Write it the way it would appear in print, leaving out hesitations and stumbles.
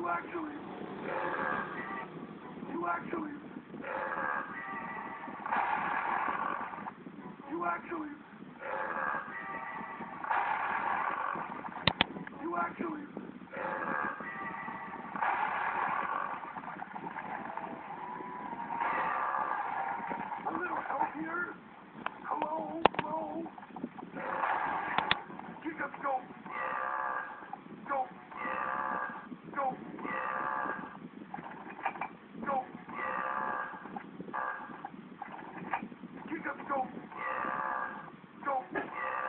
You actually, you actually, you actually, you actually. A little help here? Hello?